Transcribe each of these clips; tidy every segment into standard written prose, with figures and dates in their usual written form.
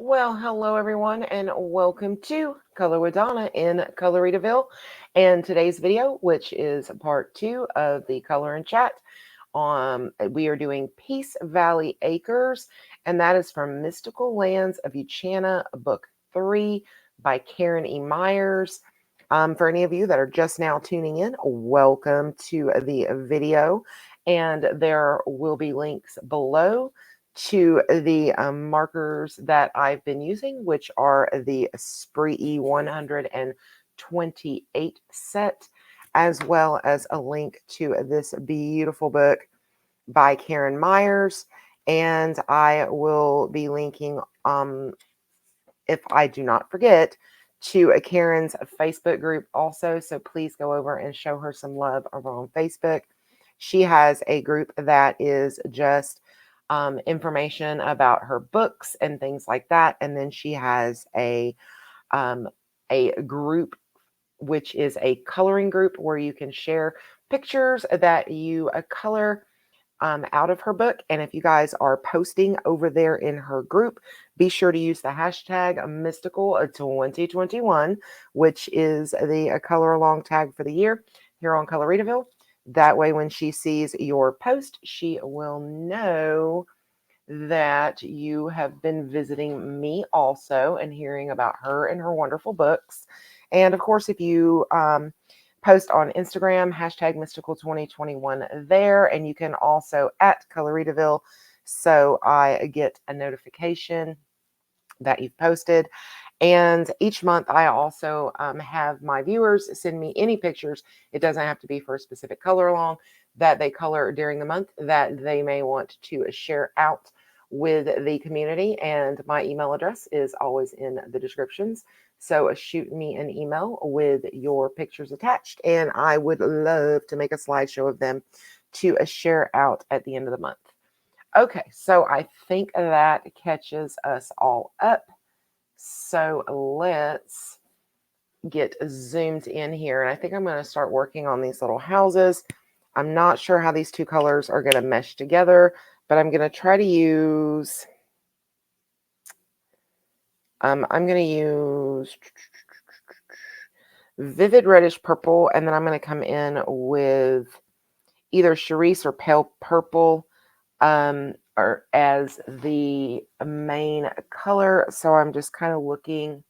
Well, hello everyone, and welcome to Color with Donna in Coloritaville. And today's video, which is part 2 of the Color and Chat, we are doing Peace Valley Acres, and that is from Mystical Lands of Uchana, Book 3 by Karen E. Myers. For any of you that are just now tuning in, welcome to the video, and there will be links below to the markers that I've been using, which are the Spree 128 set, as well as a link to this beautiful book by Karen Myers. And I will be linking, if I do not forget, to Karen's Facebook group also. So please go over and show her some love over on Facebook. She has a group that is just information about her books and things like that. And then she has a group which is a coloring group where you can share pictures that you color out of her book. And if you guys are posting over there in her group, be sure to use the hashtag mystical2021, which is the color along tag for the year here on Coloritaville. That way, when she sees your post, she will know that you have been visiting me also and hearing about her and her wonderful books. And of course, if you post on Instagram, hashtag mystical2021 there, and you can also at Coloritaville, so I get a notification that you've posted. And each month, I also have my viewers send me any pictures. It doesn't have to be for a specific color along that they color during the month that they may want to share out with the community. And my email address is always in the descriptions. So shoot me an email with your pictures attached, and I would love to make a slideshow of them to share out at the end of the month. Okay, so I think that catches us all up. So let's get zoomed in here. And I think I'm going to start working on these little houses. I'm not sure how these two colors are going to mesh together, but I'm going to try to use, I'm going to use vivid reddish purple, and then I'm going to come in with either cerise or pale purple or as the main color. So I'm just kind of looking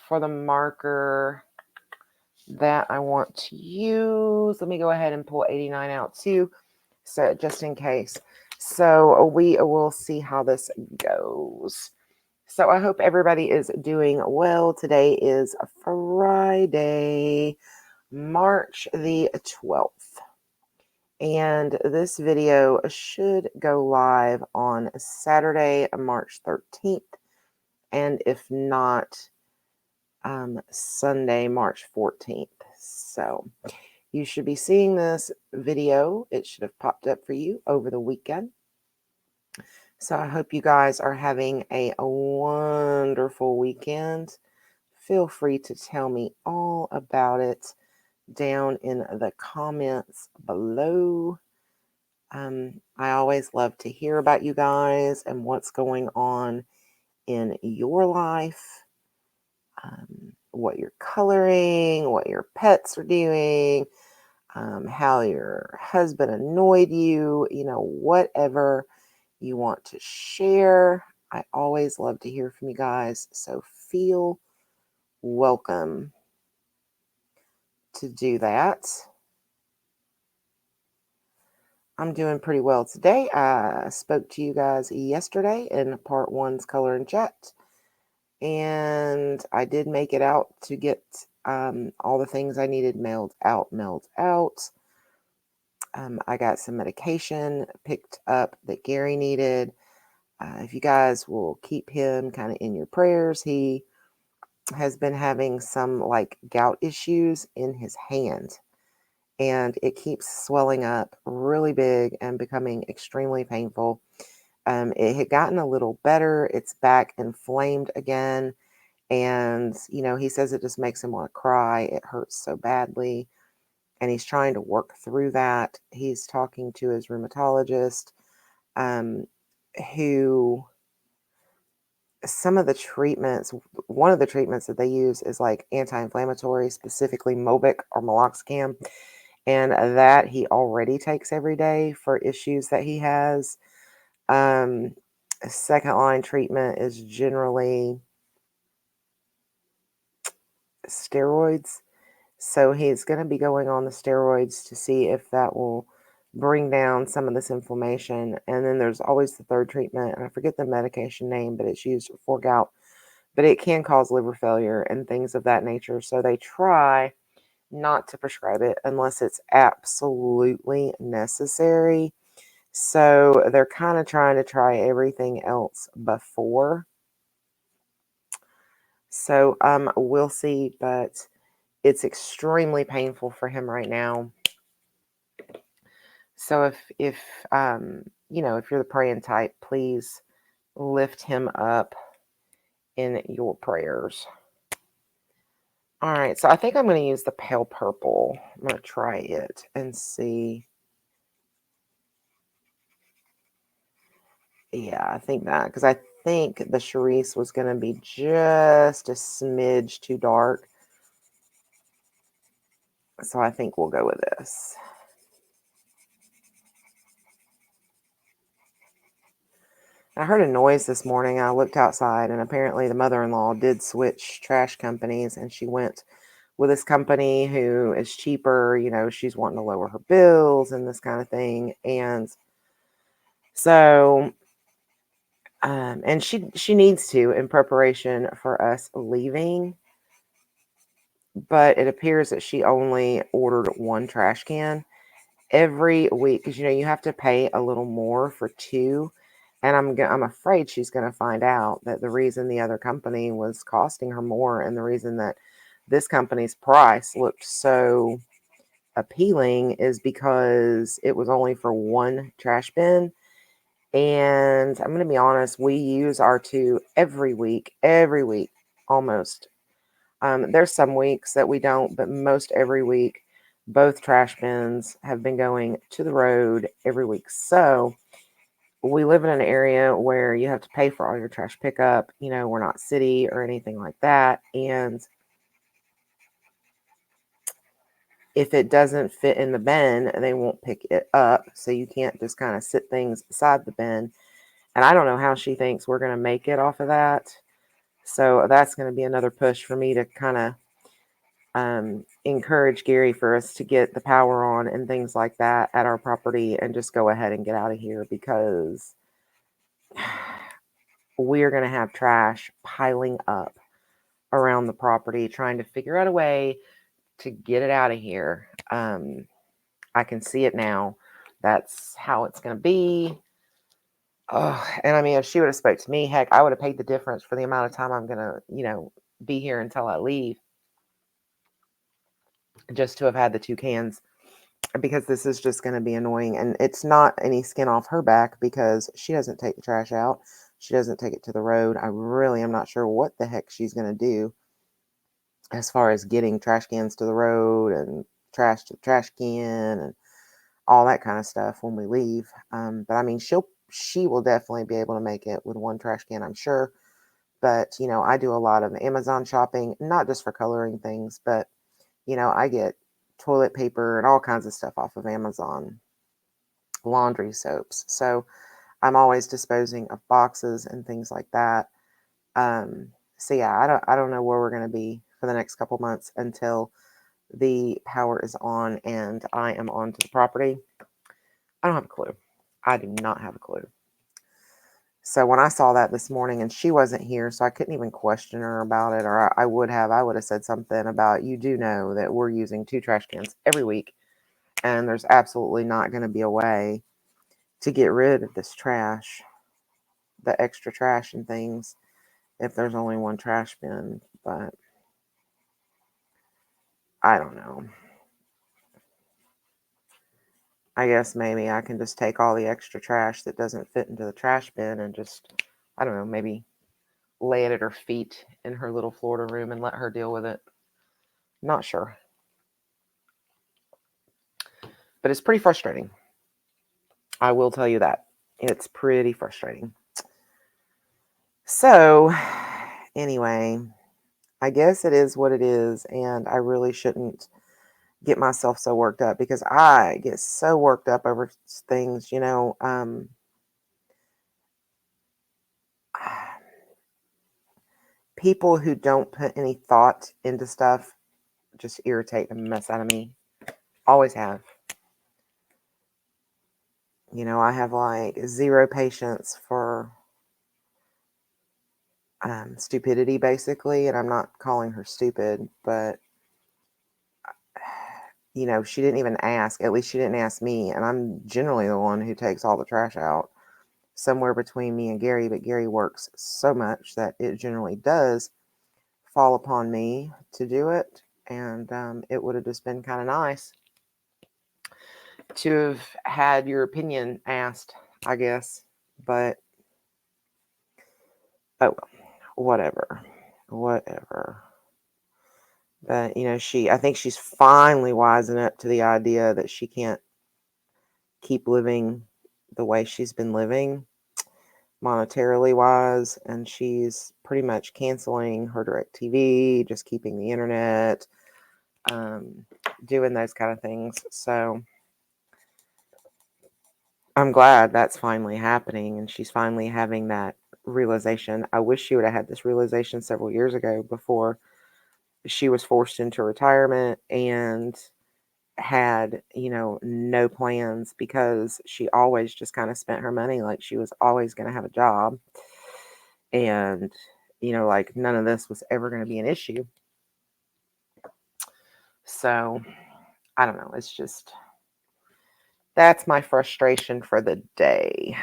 for the marker that I want to use. Let me go ahead and pull 89 out too, so just in case. So we will see how this goes. So I hope everybody is doing well. Today is Friday, March the 12th. And this video should go live on Saturday, March 13th. And if not, Sunday, March 14th. So you should be seeing this video. It should have popped up for you over the weekend. So I hope you guys are having a wonderful weekend. Feel free to tell me all about it down in the comments below. I always love to hear about you guys and what's going on in your life. What you're coloring, what your pets are doing, how your husband annoyed you, whatever you want to share. I always love to hear from you guys, so feel welcome to do that. I'm doing pretty well today. I spoke to you guys yesterday in part 1's Color and Chat. And I did make it out to get all the things I needed mailed out. I got some medication picked up that Gary needed. If you guys will keep him kind of in your prayers, he has been having some like gout issues in his hand. And it keeps swelling up really big and becoming extremely painful. It had gotten a little better. It's back inflamed again. And, he says it just makes him want to cry. It hurts so badly. And he's trying to work through that. He's talking to his rheumatologist, who some of the treatments, one of the treatments that they use is like anti-inflammatory, specifically Mobic or meloxicam, and that he already takes every day for issues that he has. Second line treatment is generally steroids. So he's going to be going on the steroids to see if that will bring down some of this inflammation. And then there's always the third treatment, and I forget the medication name, but it's used for gout, but it can cause liver failure and things of that nature. So they try not to prescribe it unless it's absolutely necessary. So they're kind of trying to try everything else before. So we'll see, but it's extremely painful for him right now. So if if you're the praying type, please lift him up in your prayers. All right, so I think I'm going to use the pale purple. I'm going to try it and see. Yeah, I think that, because I think the Charisse was going to be just a smidge too dark. So I think we'll go with this. I heard a noise this morning. I looked outside, and apparently the mother-in-law did switch trash companies, and she went with this company who is cheaper. She's wanting to lower her bills and this kind of thing. And so, and she needs to in preparation for us leaving. But it appears that she only ordered one trash can every week, because you have to pay a little more for two. And I'm afraid she's going to find out that the reason the other company was costing her more, and the reason that this company's price looked so appealing, is because it was only for one trash bin. And I'm going to be honest, we use our two every week, almost. There's some weeks that we don't, but most every week, both trash bins have been going to the road every week. So we live in an area where you have to pay for all your trash pickup. We're not city or anything like that. And if it doesn't fit in the bin, they won't pick it up. So you can't just kind of sit things beside the bin. And I don't know how she thinks we're going to make it off of that. So that's going to be another push for me to kind of encourage Gary for us to get the power on and things like that at our property, and just go ahead and get out of here, because we're going to have trash piling up around the property, trying to figure out a way to get it out of here. I can see it now. That's how it's going to be. Oh, and I mean, if she would have spoke to me, heck, I would have paid the difference for the amount of time I'm going to, be here until I leave, just to have had the two cans, because this is just going to be annoying. And it's not any skin off her back, because she doesn't take the trash out. She doesn't take it to the road. I really am not sure what the heck she's going to do as far as getting trash cans to the road and trash to the trash can and all that kind of stuff when we leave. But I mean, she will definitely be able to make it with one trash can, I'm sure. But, I do a lot of Amazon shopping, not just for coloring things, but, I get toilet paper and all kinds of stuff off of Amazon, laundry soaps. So I'm always disposing of boxes and things like that. So yeah, I don't know where we're going to be for the next couple months until the power is on and I am onto the property. I don't have a clue. I do not have a clue. So when I saw that this morning, and she wasn't here, so I couldn't even question her about it, or I would have said something about, you do know that we're using two trash cans every week, and there's absolutely not going to be a way to get rid of this trash, the extra trash and things, if there's only one trash bin. But I don't know. I guess maybe I can just take all the extra trash that doesn't fit into the trash bin and just, I don't know, maybe lay it at her feet in her little Florida room and let her deal with it. Not sure. But it's pretty frustrating. I will tell you that. It's pretty frustrating. So, anyway, I guess it is what it is, and I really shouldn't get myself so worked up because I get so worked up over things, people who don't put any thought into stuff just irritate the mess out of me. Always have. I have like zero patience for stupidity, basically, and I'm not calling her stupid, but she didn't even ask. At least she didn't ask me, and I'm generally the one who takes all the trash out, somewhere between me and Gary, but Gary works so much that it generally does fall upon me to do it, and it would have just been kind of nice to have had your opinion asked, I guess, but oh well, whatever. But I think she's finally wising up to the idea that she can't keep living the way she's been living, monetarily wise, and she's pretty much canceling her DirecTV, just keeping the internet, doing those kind of things. So I'm glad that's finally happening, and she's finally having that realization. I wish she would have had this realization several years ago, before she was forced into retirement and had, no plans, because she always just kind of spent her money like she was always going to have a job. And, like none of this was ever going to be an issue. So I don't know. It's just, that's my frustration for the day.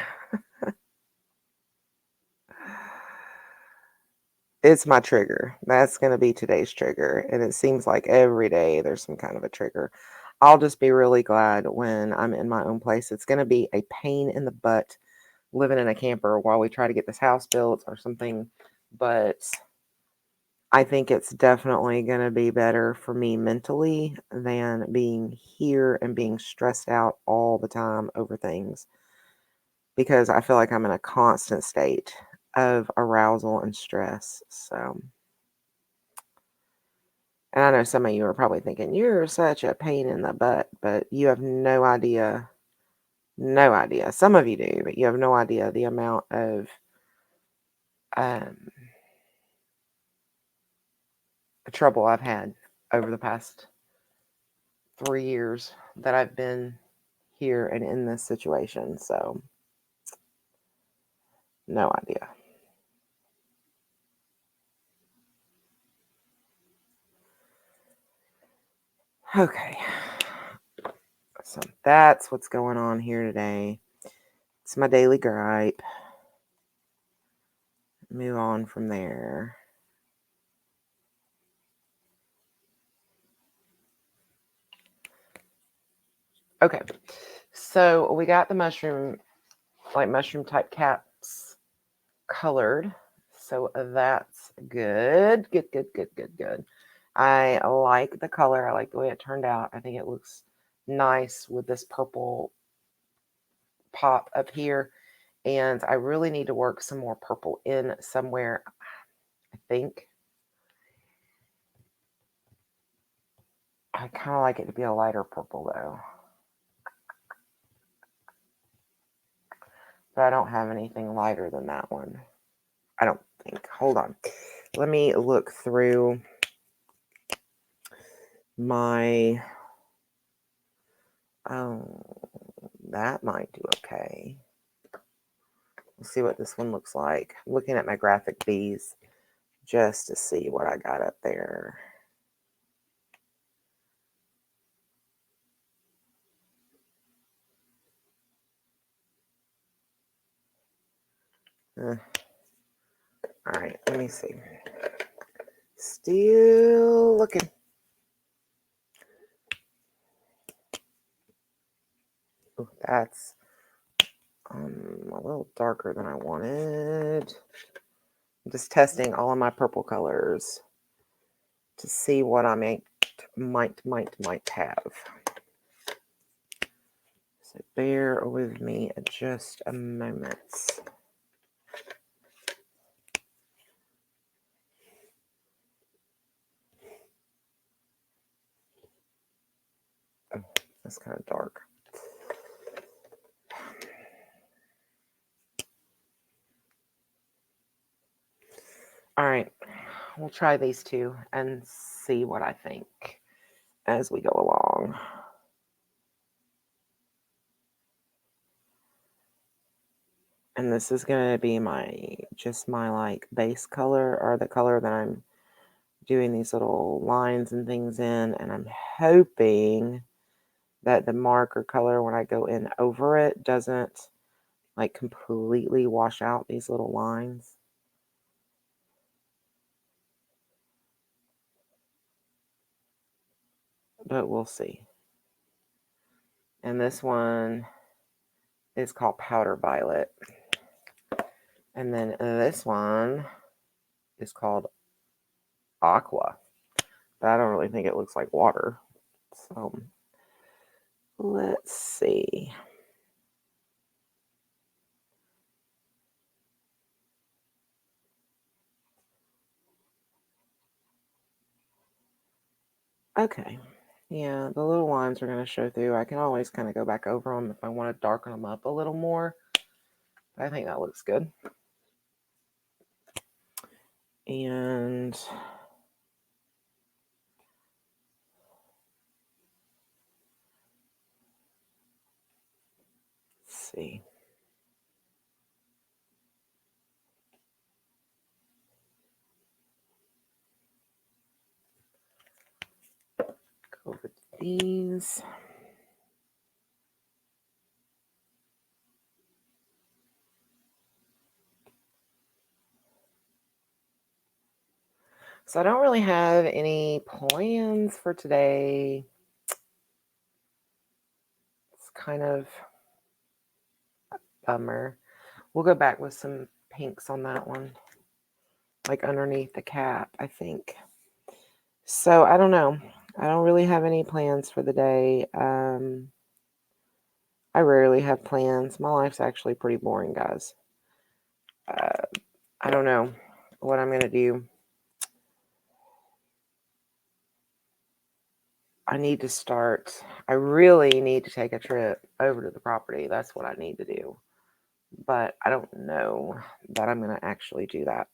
It's my trigger. That's going to be today's trigger. And it seems like every day there's some kind of a trigger. I'll just be really glad when I'm in my own place. It's going to be a pain in the butt living in a camper while we try to get this house built or something. But I think it's definitely going to be better for me mentally than being here and being stressed out all the time over things, because I feel like I'm in a constant state of arousal and stress. So, and I know some of you are probably thinking, you're such a pain in the butt, but you have no idea. No idea. Some of you do, but you have no idea the amount of um, trouble I've had over the past 3 years that I've been here and in this situation. So, no idea. Okay. So, that's what's going on here today. It's my daily gripe. Move on from there. Okay. So, we got the mushroom type caps colored. So that's good. Good. I like the color. I like the way it turned out. I think it looks nice with this purple pop up here. And I really need to work some more purple in somewhere, I think. I kind of like it to be a lighter purple though. But I don't have anything lighter than that one. I don't think. Hold on. Let me look through my... Oh, that might do okay. Let's see what this one looks like. I'm looking at my graphic bees just to see what I got up there. All right, let me see. Still looking. Ooh, that's a little darker than I wanted. I'm just testing all of my purple colors to see what I might have. So bear with me just a moment. It's kind of dark. All right, we'll try these two and see what I think as we go along. And this is going to be just my like base color, or the color that I'm doing these little lines and things in. And I'm hoping that the marker color, when I go in over it, doesn't like completely wash out these little lines. But we'll see. And this one is called Powder Violet. And then this one is called Aqua. But I don't really think it looks like water. So let's see. Okay. Yeah, the little lines are going to show through. I can always kind of go back over them if I want to darken them up a little more. I think that looks good. And let's see. Go over these. So I don't really have any plans for today. It's kind of a bummer. We'll go back with some pinks on that one, like underneath the cap, I think. So I don't know. I don't really have any plans for the day. I rarely have plans. My life's actually pretty boring, guys. I don't know what I'm going to do. I really need to take a trip over to the property. That's what I need to do. But I don't know that I'm going to actually do that.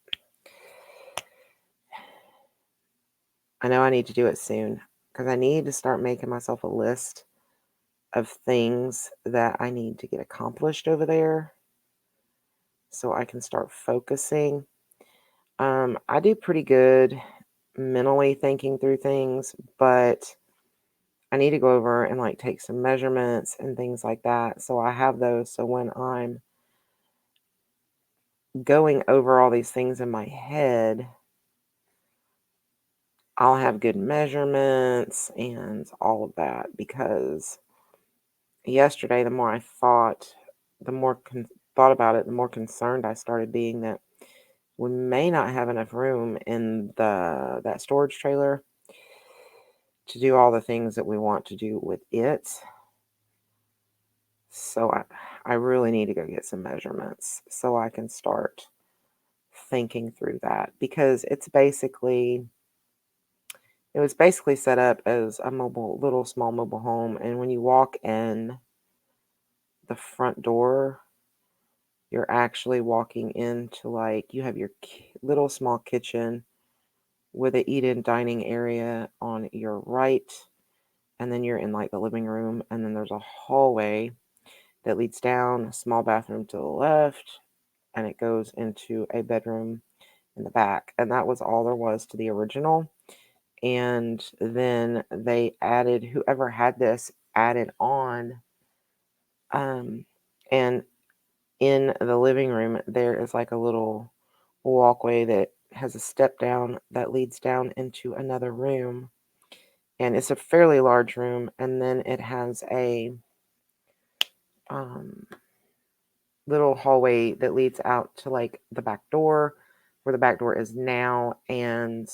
I know I need to do it soon because I need to start making myself a list of things that I need to get accomplished over there so I can start focusing. I do pretty good mentally thinking through things, but I need to go over and like take some measurements and things like that. So I have those. So when I'm going over all these things in my head, I'll have good measurements and all of that, because yesterday, the more I thought, thought about it, the more concerned I started being that we may not have enough room in that storage trailer to do all the things that we want to do with it. So I really need to go get some measurements so I can start thinking through that, because it was basically set up as a little small mobile home. And when you walk in the front door, you're actually walking into like, you have your little small kitchen with an eat-in dining area on your right. And then you're in like the living room. And then there's a hallway that leads down, a small bathroom to the left, and it goes into a bedroom in the back. And that was all there was to the original. And then they added, whoever had this added on, and in the living room there is like a little walkway that has a step down that leads down into another room, and it's a fairly large room. And then it has a little hallway that leads out to like the back door, where the back door is now, and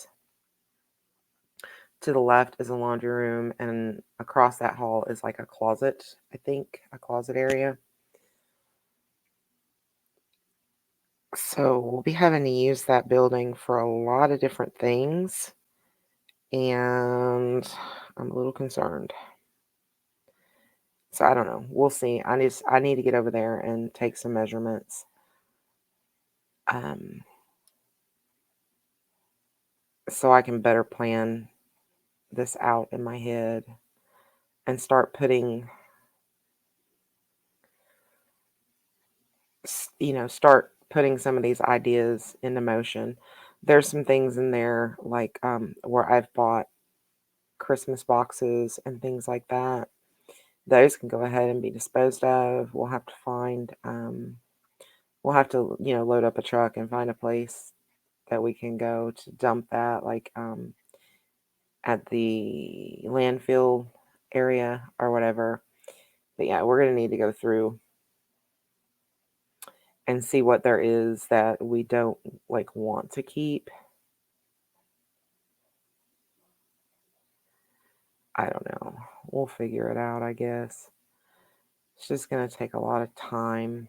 to the left is a laundry room, and across that hall is like a closet, I think, a closet area. So we'll be having to use that building for a lot of different things, and I'm a little concerned. So I don't know. We'll see. I need to get over there and take some measurements. So I can better plan this out in my head and start putting, some of these ideas into motion. There's some things in there like where I've bought Christmas boxes and things like that. Those can go ahead and be disposed of. We'll have to find, we'll have to, load up a truck and find a place that we can go to dump that, like at the landfill area or whatever. But yeah, we're going to need to go through and see what there is that we don't want to keep. I don't know. We'll figure it out, I guess. It's just going to take a lot of time.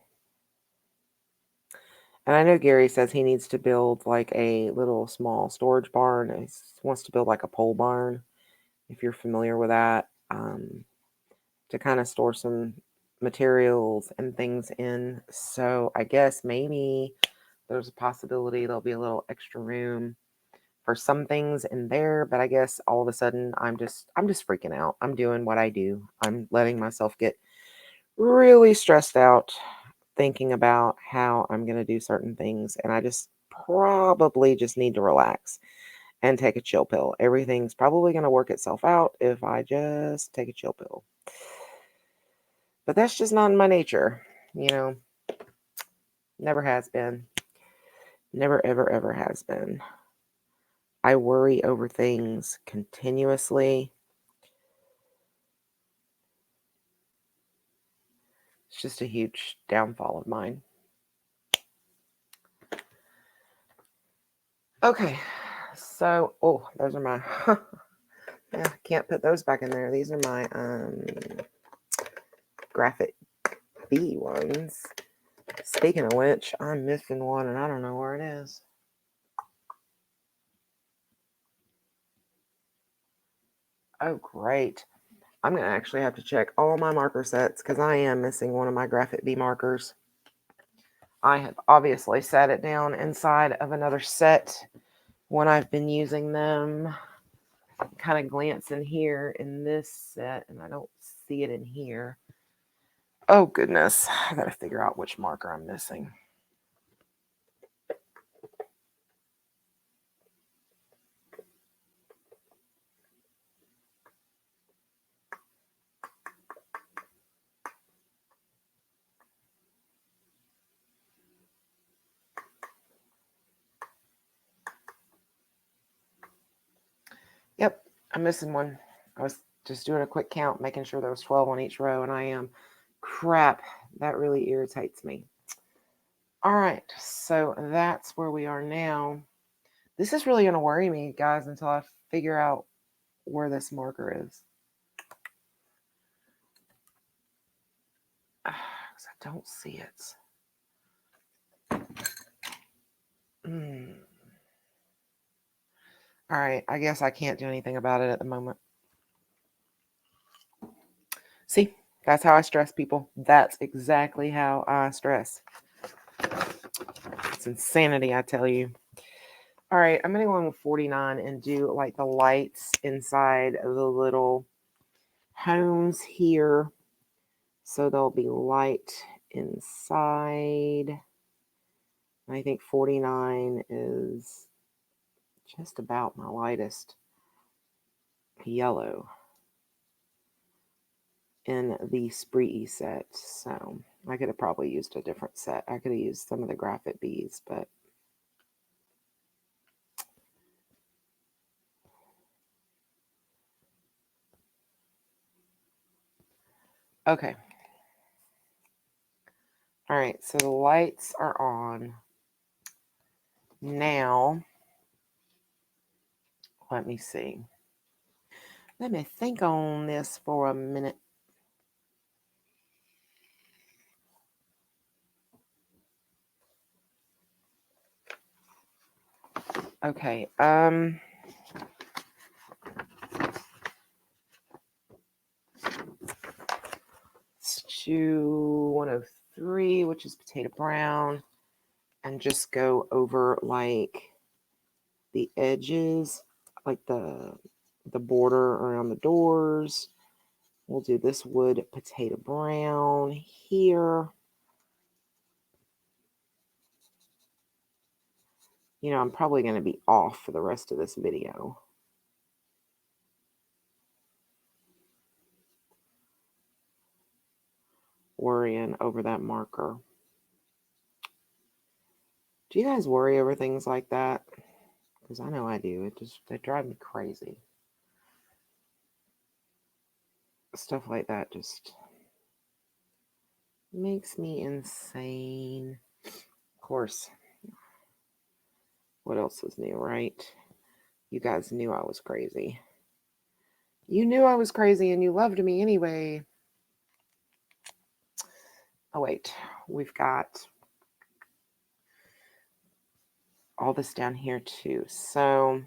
And I know Gary says he needs to build like a little small storage barn. He wants to build like a pole barn, if you're familiar with that, to kind of store some materials and things in. So I guess maybe there's a possibility there'll be a little extra room for some things in there, but I guess all of a sudden I'm just freaking out. I'm doing what I do. I'm letting myself get really stressed out thinking about how I'm going to do certain things, and I just probably just need to relax and take a chill pill. Everything's probably going to work itself out if I just take a chill pill. But that's just not in my nature, Never has been. Never, ever, ever has been. I worry over things continuously. It's just a huge downfall of mine. Okay, so, those are my, yeah, can't put those back in there. These are my graphic B ones. Speaking of which, I'm missing one and I don't know where it is. Oh, great. I'm going to actually have to check all my marker sets because I am missing one of my graphic B markers. I have obviously set it down inside of another set when I've been using them. Kind of glance in here in this set and I don't see it in here. Oh goodness, I gotta figure out which marker I'm missing. Yep, I'm missing one. I was just doing a quick count, making sure there was 12 on each row, and I am. Crap, that really irritates me. All right, so that's where we are now. This is really going to worry me, guys, until I figure out where this marker is. I don't see it. All right, I guess I can't do anything about it at the moment. See, that's how I stress, people. That's exactly how I stress. It's insanity, I tell you. All right, I'm going to go in with 49 and do like the lights inside of the little homes here. So there'll be light inside. I think 49 is just about my lightest yellow in the Spree set. So I could have probably used a different set. I could have used some of the graphic bees, but okay. All right, so the lights are on. Now, let me see. Let me think on this for a minute. Okay, to 103, which is potato brown, and just go over like the edges, like the border around the doors. We'll do this wood potato brown here. You know, I'm probably going to be off for the rest of this video. Worrying over that marker. Do you guys worry over things like that? Because I know I do. They drive me crazy. Stuff like that just makes me insane. Of course. What else is new, right? You guys knew I was crazy. You knew I was crazy and you loved me anyway. Oh, wait. We've got all this down here too. So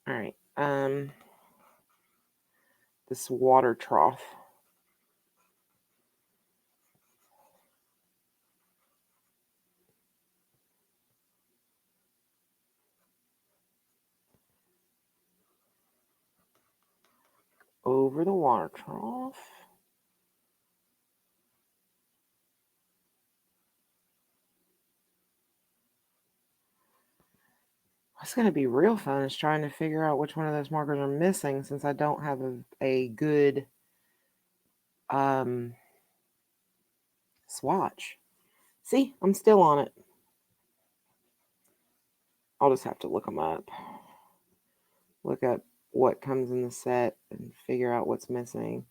all right. This water trough. Over the water trough. What's going to be real fun is trying to figure out which one of those markers are missing, since I don't have a good swatch. See, I'm still on it. I'll just have to look them up. Look up what comes in the set and figure out what's missing.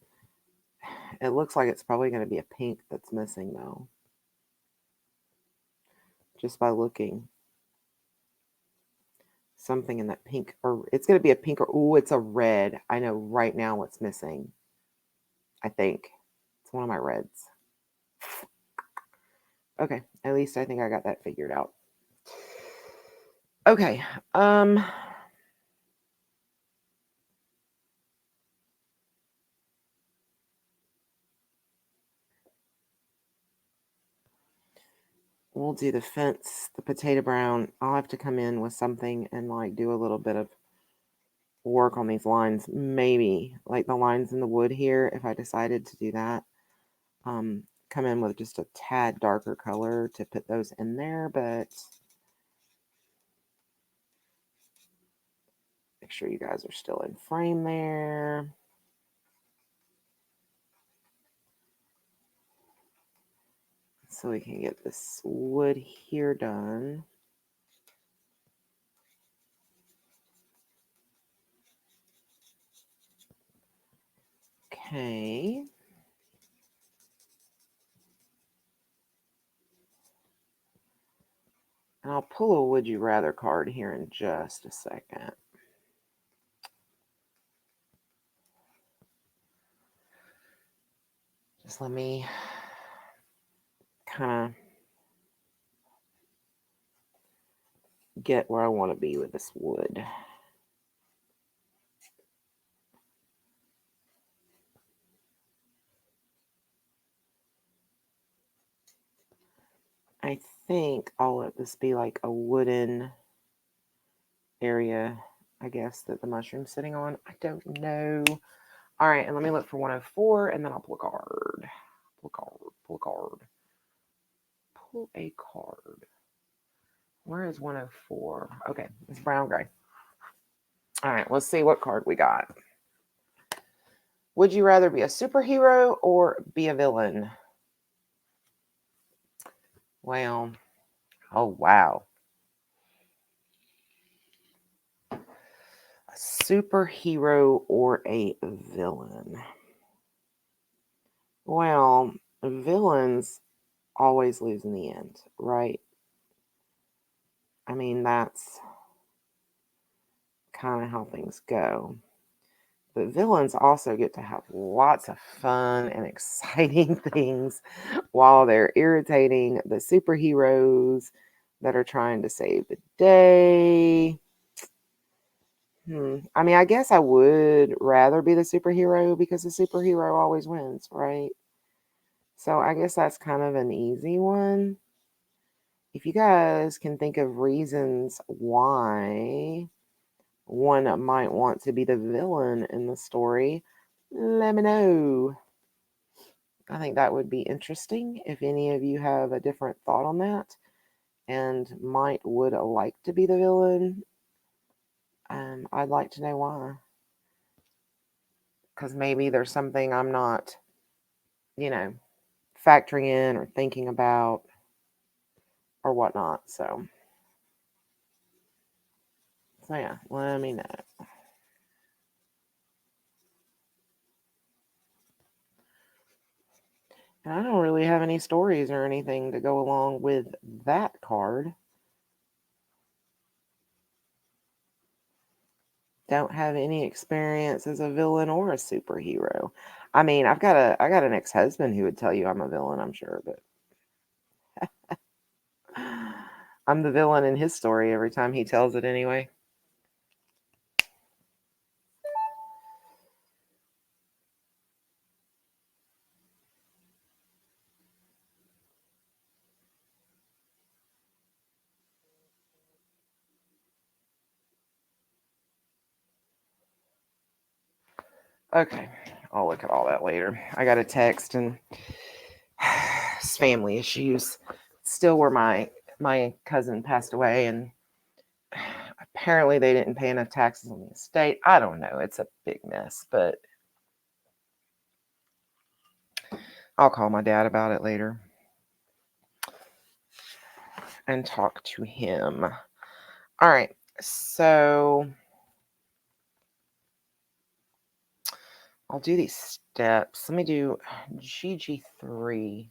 It looks like it's probably going to be a pink that's missing, though. Just by looking. Something in that pink, or it's going to be a pink, or ooh, it's a red. I know right now what's missing. I think it's one of my reds. Okay, at least I think I got that figured out. Okay, we'll do the fence, the potato brown. I'll have to come in with something and like do a little bit of work on these lines. Maybe like the lines in the wood here, if I decided to do that. Come in with just a tad darker color to put those in there, but make sure you guys are still in frame there. So we can get this wood here done. Okay. And I'll pull a would you rather card here in just a second. Just let me kind of get where I want to be with this wood. I think I'll let this be like a wooden area, I guess, that the mushroom's sitting on. I don't know. All right, and let me look for 104, and then I'll pull a card. Pull a card. Pull a card. Pull a card. Where is 104? Okay, it's brown gray. All right, let's see what card we got. Would you rather be a superhero or be a villain? Well, oh wow. A superhero or a villain? Well, villains always lose in the end, right? I mean, that's kind of how things go. But villains also get to have lots of fun and exciting things while they're irritating the superheroes that are trying to save the day. I mean, I guess I would rather be the superhero because the superhero always wins, right? So I guess that's kind of an easy one. If you guys can think of reasons why one might want to be the villain in the story, let me know. I think that would be interesting if any of you have a different thought on that and would like to be the villain. I'd like to know why. Because maybe there's something I'm not, factoring in or thinking about or whatnot. So yeah, let me know. And I don't really have any stories or anything to go along with that card. Don't have any experience as a villain or a superhero. I mean, I got an ex-husband who would tell you I'm a villain, I'm sure, but I'm the villain in his story every time he tells it anyway. Okay, I'll look at all that later. I got a text and it's family issues. Still where my cousin passed away, and apparently they didn't pay enough taxes on the estate. I don't know. It's a big mess, but I'll call my dad about it later and talk to him. All right, so I'll do these steps. Let me do GG3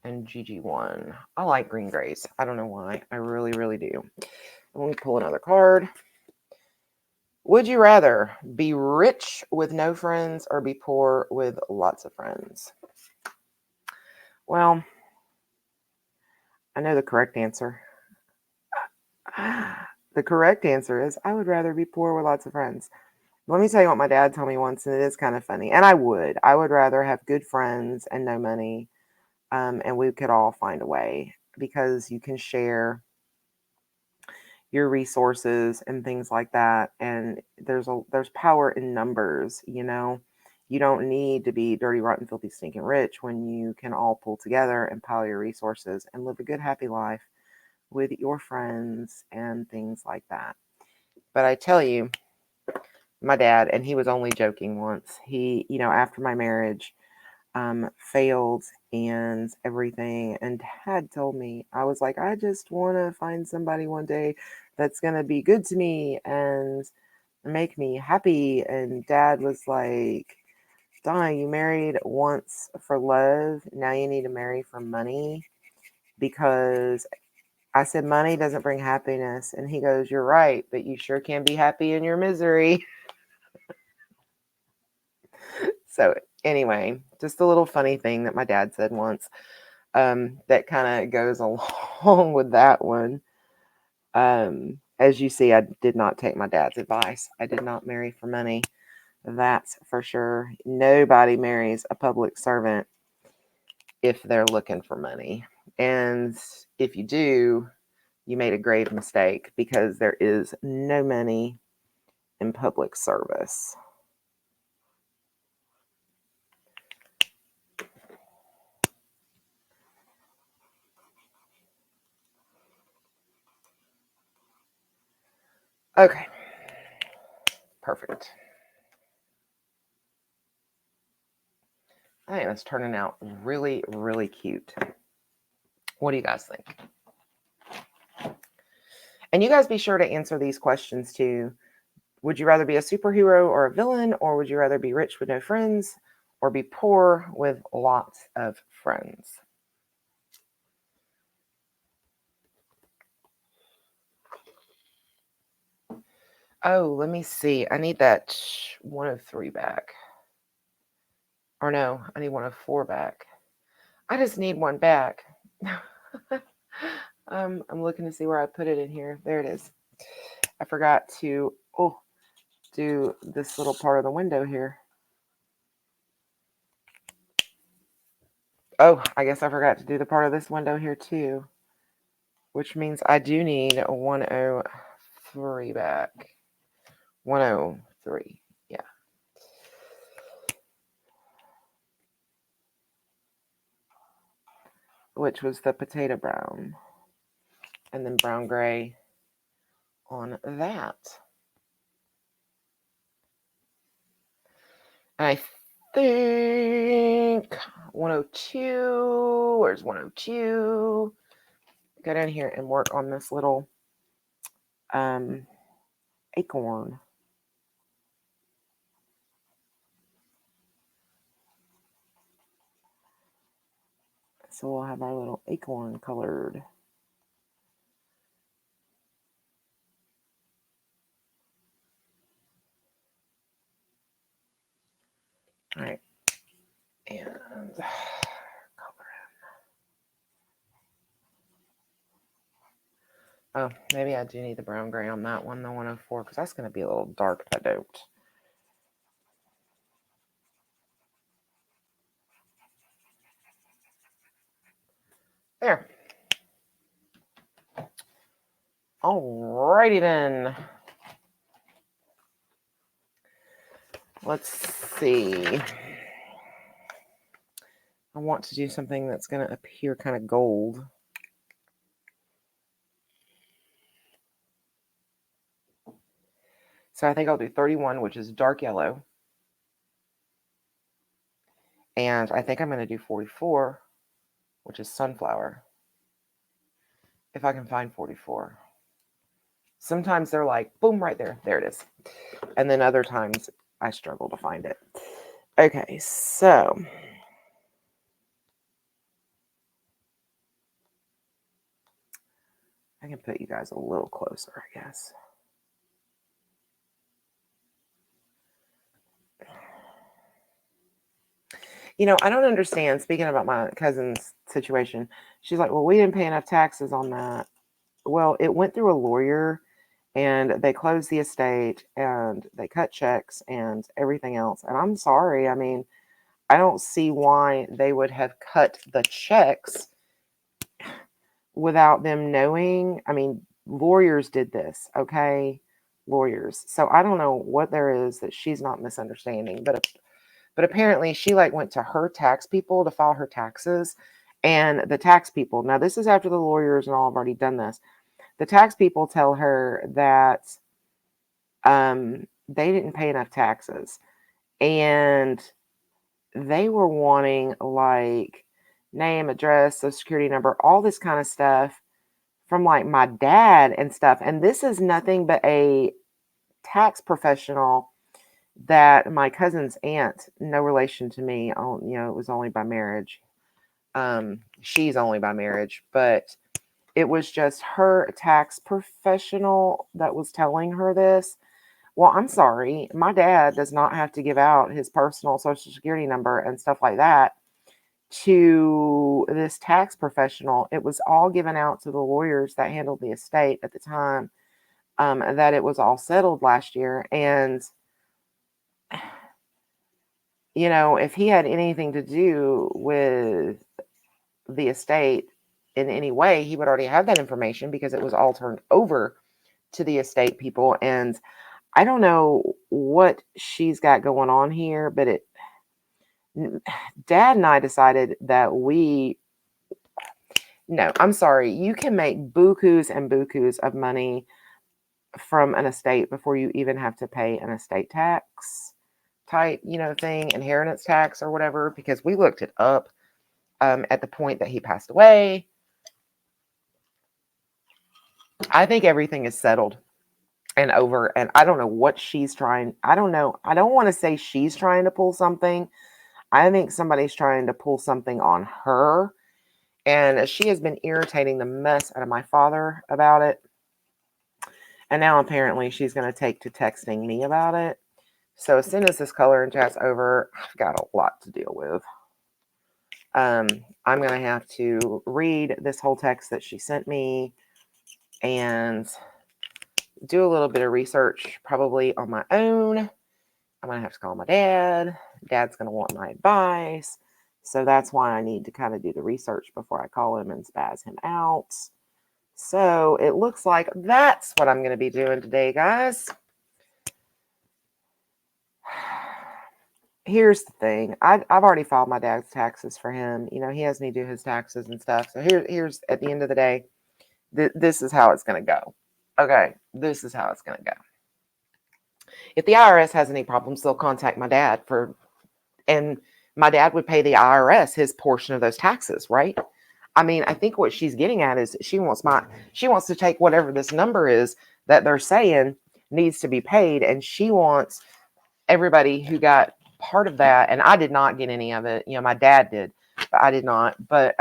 and GG1. I like green grays. I don't know why. I really, really do. Let me pull another card. Would you rather be rich with no friends or be poor with lots of friends? Well, I know the correct answer. The correct answer is I would rather be poor with lots of friends. Let me tell you what my dad told me once, and it is kind of funny. And I would rather have good friends and no money, and we could all find a way because you can share your resources and things like that. And there's power in numbers. You don't need to be dirty, rotten, filthy, stinking rich when you can all pull together and pile your resources and live a good, happy life with your friends and things like that. But I tell you, my dad, and he was only joking once, he, after my marriage failed and everything, and dad told me, I was like, I just want to find somebody one day that's going to be good to me and make me happy. And dad was like, Donna, you married once for love. Now you need to marry for money. Because I said, money doesn't bring happiness. And he goes, you're right, but you sure can be happy in your misery. So anyway, just a little funny thing that my dad said once, that kind of goes along with that one. As you see, I did not take my dad's advice. I did not marry for money. That's for sure. Nobody marries a public servant if they're looking for money. And if you do, you made a grave mistake because there is no money in public service. Okay. Perfect. I think that's turning out really, really cute. What do you guys think? And you guys be sure to answer these questions too. Would you rather be a superhero or a villain, or would you rather be rich with no friends or be poor with lots of friends? Oh, let me see. I need that 103 back. Or no, I need 104 back. I just need one back. I'm looking to see where I put it in here. There it is. I forgot to do this little part of the window here. Oh, I guess I forgot to do the part of this window here too, which means I do need a 103 back. 103, yeah. Which was the potato brown. And then brown gray on that. And I think 102, where's 102? Go down here and work on this little acorn. So we'll have our little acorn colored. All right. And color in. Oh, maybe I do need the brown gray on that one, the 104, because that's going to be a little dark if I don't. There. Alrighty then. Let's see. I want to do something that's going to appear kind of gold. So I think I'll do 31, which is dark yellow. And I think I'm going to do 44, which is sunflower. If I can find 44. Sometimes they're like, boom, right there. There it is. And then other times I struggle to find it. Okay, so I can put you guys a little closer, I guess. You know, I don't understand, speaking about my cousin's situation, she's like, well, we didn't pay enough taxes on that. Well, it went through a lawyer and they closed the estate and they cut checks and everything else. And I'm sorry, I mean, I don't see why they would have cut the checks without them knowing. I mean, lawyers did this, okay? Lawyers. So I don't know what there is that she's not misunderstanding, but apparently she like went to her tax people to file her taxes, and the tax people, now this is after the lawyers and all have already done this. The tax people tell her that they didn't pay enough taxes, and they were wanting like name, address, social security number, all this kind of stuff from like my dad and stuff. And this is nothing but a tax professional that my cousin's aunt, no relation to me, it was only by marriage. She's only by marriage, but it was just her tax professional that was telling her this. Well, I'm sorry, my dad does not have to give out his personal social security number and stuff like that to this tax professional. It was all given out to the lawyers that handled the estate at the time that it was all settled last year. And if he had anything to do with the estate in any way, he would already have that information because it was all turned over to the estate people. And I don't know what she's got going on here, but Dad and I decided that no, I'm sorry, you can make bukus and bukus of money from an estate before you even have to pay an estate tax type, thing, inheritance tax or whatever, because we looked it up at the point that he passed away. I think everything is settled and over, and I don't know what she's trying. I don't know. I don't want to say she's trying to pull something. I think somebody's trying to pull something on her, and she has been irritating the mess out of my father about it. And now apparently she's going to take to texting me about it. So as soon as this coloring chat's over, I've got a lot to deal with. I'm going to have to read this whole text that she sent me and do a little bit of research, probably on my own. I'm going to have to call my dad. Dad's going to want my advice. So that's why I need to kind of do the research before I call him and spaz him out. So it looks like that's what I'm going to be doing today, guys. Here's the thing. I've already filed my dad's taxes for him. You know, he has me do his taxes and stuff. So here's at the end of the day, this is how it's going to go. Okay, this is how it's going to go. If the IRS has any problems, they'll contact my dad and my dad would pay the IRS his portion of those taxes, right? I mean, I think what she's getting at is she wants to take whatever this number is that they're saying needs to be paid, and she wants everybody who got part of that, and I did not get any of it. You know, my dad did, but I did not. But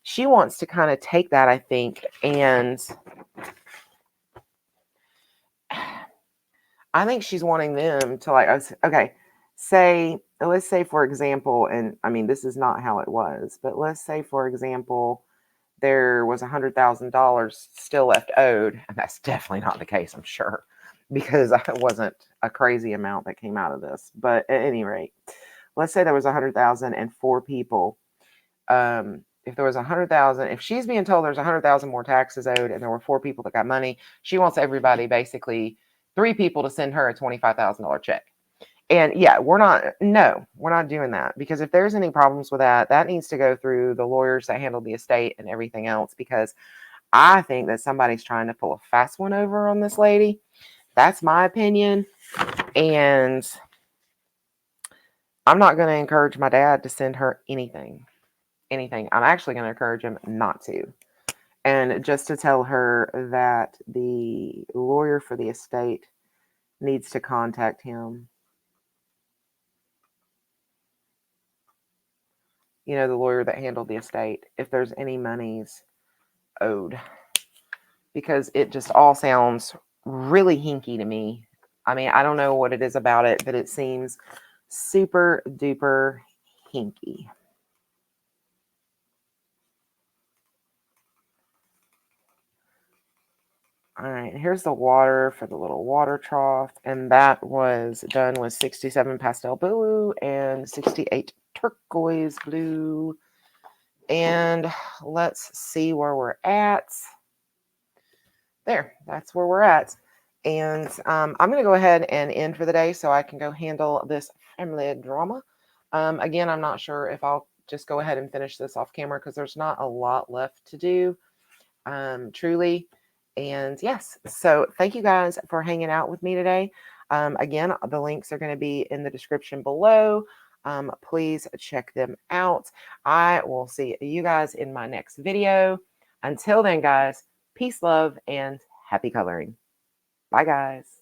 she wants to kind of take that, I think, and I think she's wanting them to like, okay, let's say for example, and I mean, this is not how it was, but let's say for example, there was $100,000 still left owed, and that's definitely not the case, I'm sure, because it wasn't a crazy amount that came out of this. But at any rate, let's say there was 100,000 and 4 people. If there was 100,000, if she's being told there's 100,000 more taxes owed, and there were 4 people that got money, she wants everybody, basically 3 people, to send her a $25,000 check. And yeah, we're not doing that, because if there's any problems with that, that needs to go through the lawyers that handle the estate and everything else, because I think that somebody's trying to pull a fast one over on this lady. That's my opinion. And I'm not going to encourage my dad to send her anything. I'm actually going to encourage him not to. And just to tell her that the lawyer for the estate needs to contact him. You know, the lawyer that handled the estate, if there's any monies owed. Because it just all sounds really hinky to me. I mean, I don't know what it is about it, but it seems super duper hinky. All right, here's the water for the little water trough, and that was done with 67 pastel blue and 68 turquoise blue. And let's see where we're at. There, that's where we're at. And I'm going to go ahead and end for the day so I can go handle this family drama. Again, I'm not sure if I'll just go ahead and finish this off camera, because there's not a lot left to do, truly. And yes, so thank you guys for hanging out with me today. Again, the links are going to be in the description below. Please check them out. I will see you guys in my next video. Until then, guys, peace, love, and happy coloring. Bye, guys.